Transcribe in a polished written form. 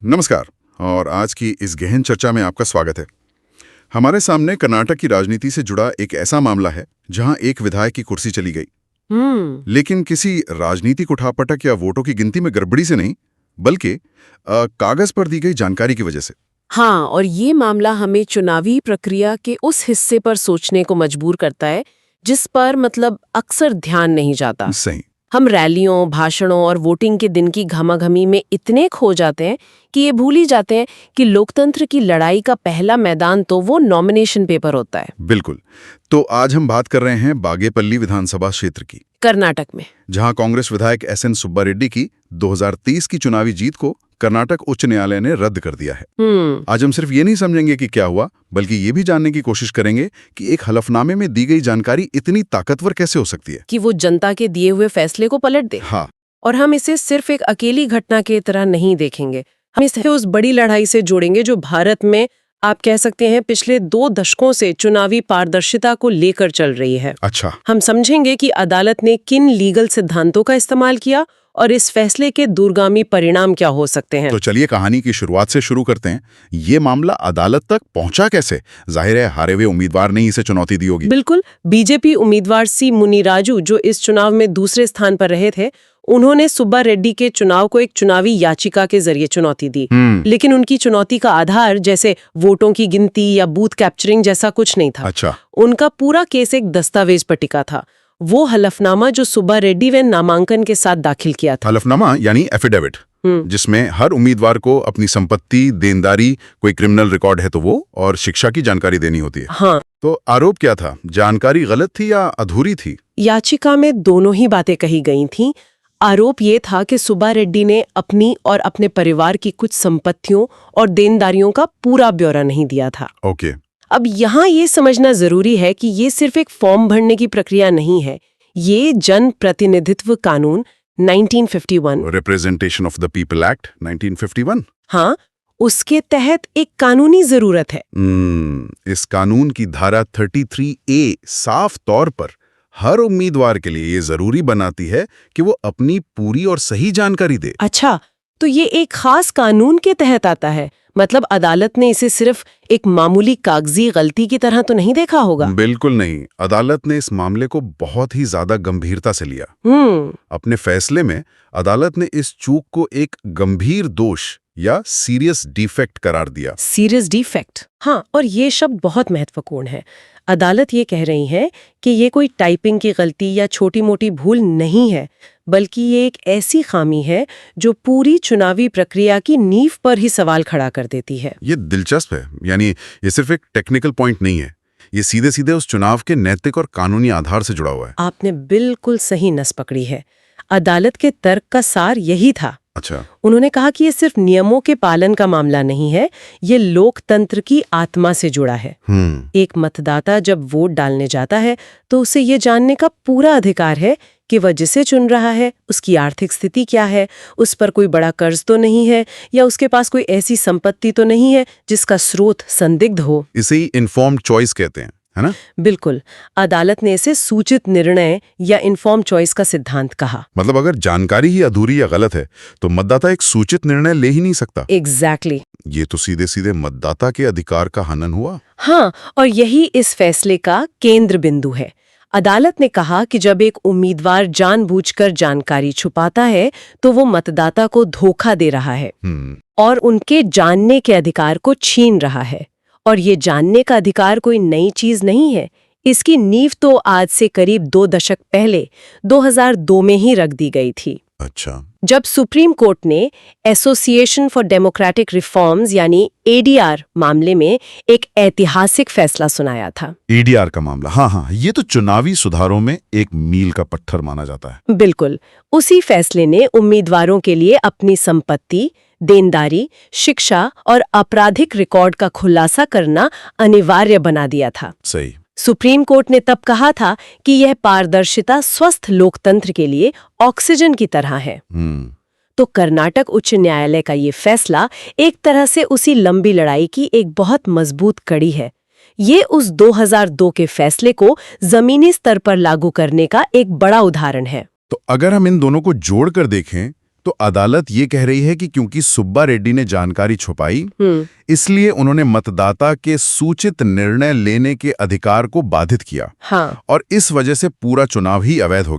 नमस्कार। और आज की इस गहन चर्चा में आपका स्वागत है। हमारे सामने कर्नाटक की राजनीति से जुड़ा एक ऐसा मामला है जहां एक विधायक की कुर्सी चली गई, लेकिन किसी राजनीतिक उठापटक या वोटों की गिनती में गड़बड़ी से नहीं, बल्कि कागज पर दी गई जानकारी की वजह से। हाँ, और ये मामला हमें चुनावी प्रक्रिया के उस हिस्से पर सोचने को मजबूर करता है जिस पर अक्सर ध्यान नहीं जाता। सही। हम रैलियों, भाषणों और वोटिंग के दिन की घमाघमी में इतने खो जाते हैं कि ये भूल ही जाते हैं कि लोकतंत्र की लड़ाई का पहला मैदान तो वो नॉमिनेशन पेपर होता है। बिल्कुल। तो आज हम बात कर रहे हैं बागेपल्ली विधानसभा क्षेत्र की, कर्नाटक में, जहां कांग्रेस विधायक एसएन सुब्बा रेड्डी की 2023 की चुनावी जीत को कर्नाटक उच्च न्यायालय ने रद्द कर दिया है। आज हम सिर्फ ये नहीं समझेंगे कि क्या हुआ, बल्कि ये भी जानने की कोशिश करेंगे कि एक हलफनामे में दी गई जानकारी इतनी ताकतवर कैसे हो सकती है कि वो जनता के दिए हुए फैसले को पलट दे। हाँ। और हम इसे सिर्फ एक अकेली घटना की तरह नहीं देखेंगे, हम इसे उस बड़ी लड़ाई से जोड़ेंगे जो भारत में, आप कह सकते हैं, पिछले 2 दशकों से चुनावी पारदर्शिता को लेकर चल रही है। अच्छा। हम समझेंगे कि अदालत ने किन लीगल सिद्धांतों का इस्तेमाल किया और इस फैसले के दूरगामी परिणाम क्या हो सकते हैं। तो चलिए कहानी की शुरुआत से शुरू करते हैं। ये मामला अदालत तक पहुंचा कैसे? जाहिर है हारे हुए उम्मीदवार ने इसे चुनौती दी होगी। बिल्कुल। बीजेपी उम्मीदवार सी मुनिराजू, जो इस चुनाव में दूसरे स्थान पर रहे थे, उन्होंने सुब्बा रेड्डी के चुनाव को एक चुनावी याचिका के जरिए चुनौती दी। लेकिन उनकी चुनौती का आधार जैसे वोटों की गिनती या बूथ कैप्चरिंग जैसा कुछ नहीं था। अच्छा। उनका पूरा केस एक दस्तावेज पर टिका था, वो हलफनामा जो सुब्बा रेड्डी ने नामांकन के साथ दाखिल किया था। हलफनामा यानी एफिडेविट, जिसमें हर उम्मीदवार को अपनी संपत्ति, देनदारी, कोई क्रिमिनल रिकॉर्ड है तो वो, और शिक्षा की जानकारी देनी होती है। हाँ। तो आरोप क्या था? जानकारी गलत थी या अधूरी थी? याचिका में दोनों ही बातें कही गई थीं। आरोप ये था कि सुब्बा रेड्डी ने अपनी और अपने परिवार की कुछ संपत्तियों और देनदारियों का पूरा ब्यौरा नहीं दिया था। ओके। अब यहाँ ये समझना जरूरी है कि ये सिर्फ एक फॉर्म भरने की प्रक्रिया नहीं है, ये जन प्रतिनिधित्व कानून 1951, representation of the people act 1951, हाँ, उसके तहत एक कानूनी जरूरत है। इस कानून की धारा 33A साफ तौर पर हर उम्मीदवार के लिए ये जरूरी बनाती है कि वो अपनी पूरी और सही जानकारी दे। अच्छा, तो ये एक खास कानून के तहत आता है, अदालत ने इसे सिर्फ एक मामूली कागजी गलती की तरह तो नहीं देखा होगा। बिल्कुल नहीं। अदालत ने इस मामले को बहुत ही ज्यादा गंभीरता से लिया। अपने फैसले में अदालत ने इस चूक को एक गंभीर दोष या सीरियस डिफेक्ट करार दिया। सीरियस डिफेक्ट, हाँ, और ये शब्द बहुत महत्वपूर्ण है। अदालत ये कह रही है कि ये कोई टाइपिंग की गलती या छोटी मोटी भूल नहीं है, बल्कि ये एक ऐसी खामी है जो पूरी चुनावी प्रक्रिया की नींव पर ही सवाल खड़ा कर देती है। ये दिलचस्प है। यानी ये सिर्फ एक टेक्निकल पॉइंट नहीं है, ये सीधे सीधे उस चुनाव के नैतिक और कानूनी आधार से जुड़ा हुआ है। आपने बिल्कुल सही नस पकड़ी है। अदालत के तर्क का सार यही था। अच्छा। उन्होंने कहा कि ये सिर्फ नियमों के पालन का मामला नहीं है, ये लोकतंत्र की आत्मा से जुड़ा है। एक मतदाता जब वोट डालने जाता है तो उसे ये जानने का पूरा अधिकार है कि वह जिसे चुन रहा है उसकी आर्थिक स्थिति क्या है, उस पर कोई बड़ा कर्ज तो नहीं है, या उसके पास कोई ऐसी संपत्ति तो नहीं है जिसका स्रोत संदिग्ध हो। इसे ही इन्फॉर्म्ड चॉइस कहते हैं, है ना? बिल्कुल। अदालत ने इसे सूचित निर्णय या इन्फॉर्म चॉइस का सिद्धांत कहा। अगर जानकारी ही अधूरी या गलत है तो मतदाता एक सूचित निर्णय ले ही नहीं सकता। एग्जैक्टली। ये तो सीधे सीधे मतदाता के अधिकार का हनन हुआ। हाँ, और यही इस फैसले का केंद्र बिंदु है। अदालत ने कहा कि जब एक उम्मीदवार जानबूझकर जानकारी छुपाता है तो वो मतदाता को धोखा दे रहा है और उनके जानने के अधिकार को छीन रहा है। और ये जानने का अधिकार कोई नई चीज नहीं है, इसकी नींव तो आज से करीब 2 दशक पहले 2002 में ही रख दी गई थी। अच्छा। जब सुप्रीम कोर्ट ने एसोसिएशन फॉर डेमोक्रेटिक रिफॉर्म्स यानी एडीआर मामले में एक ऐतिहासिक फैसला सुनाया था। एडीआर का मामला, हाँ, ये तो चुनावी सुधारों में एक मील का पत्थर माना जाता है। बिल्कुल। उसी फैसले ने उम्मीदवारों के लिए अपनी संपत्ति, देनदारी, शिक्षा और आपराधिक रिकॉर्ड का खुलासा करना अनिवार्य बना दिया था। सही। सुप्रीम कोर्ट ने तब कहा था कि यह पारदर्शिता स्वस्थ लोकतंत्र के लिए ऑक्सीजन की तरह है। तो कर्नाटक उच्च न्यायालय का ये फैसला एक तरह से उसी लंबी लड़ाई की एक बहुत मजबूत कड़ी है। ये उस 2002 के फैसले को जमीनी स्तर पर लागू करने का एक बड़ा उदाहरण है। तो अगर हम इन दोनों को जोड़कर देखें, तो अदालत ये कह रही है कि क्योंकि सुब्बा रेड्डी ने जानकारी छुपाई, इसलिए उन्होंने मतदाता के सूचित निर्णय लेने के अधिकार को बाधित किया। हाँ। और इस वजह से पूरा चुनाव ही अवैध हो गया।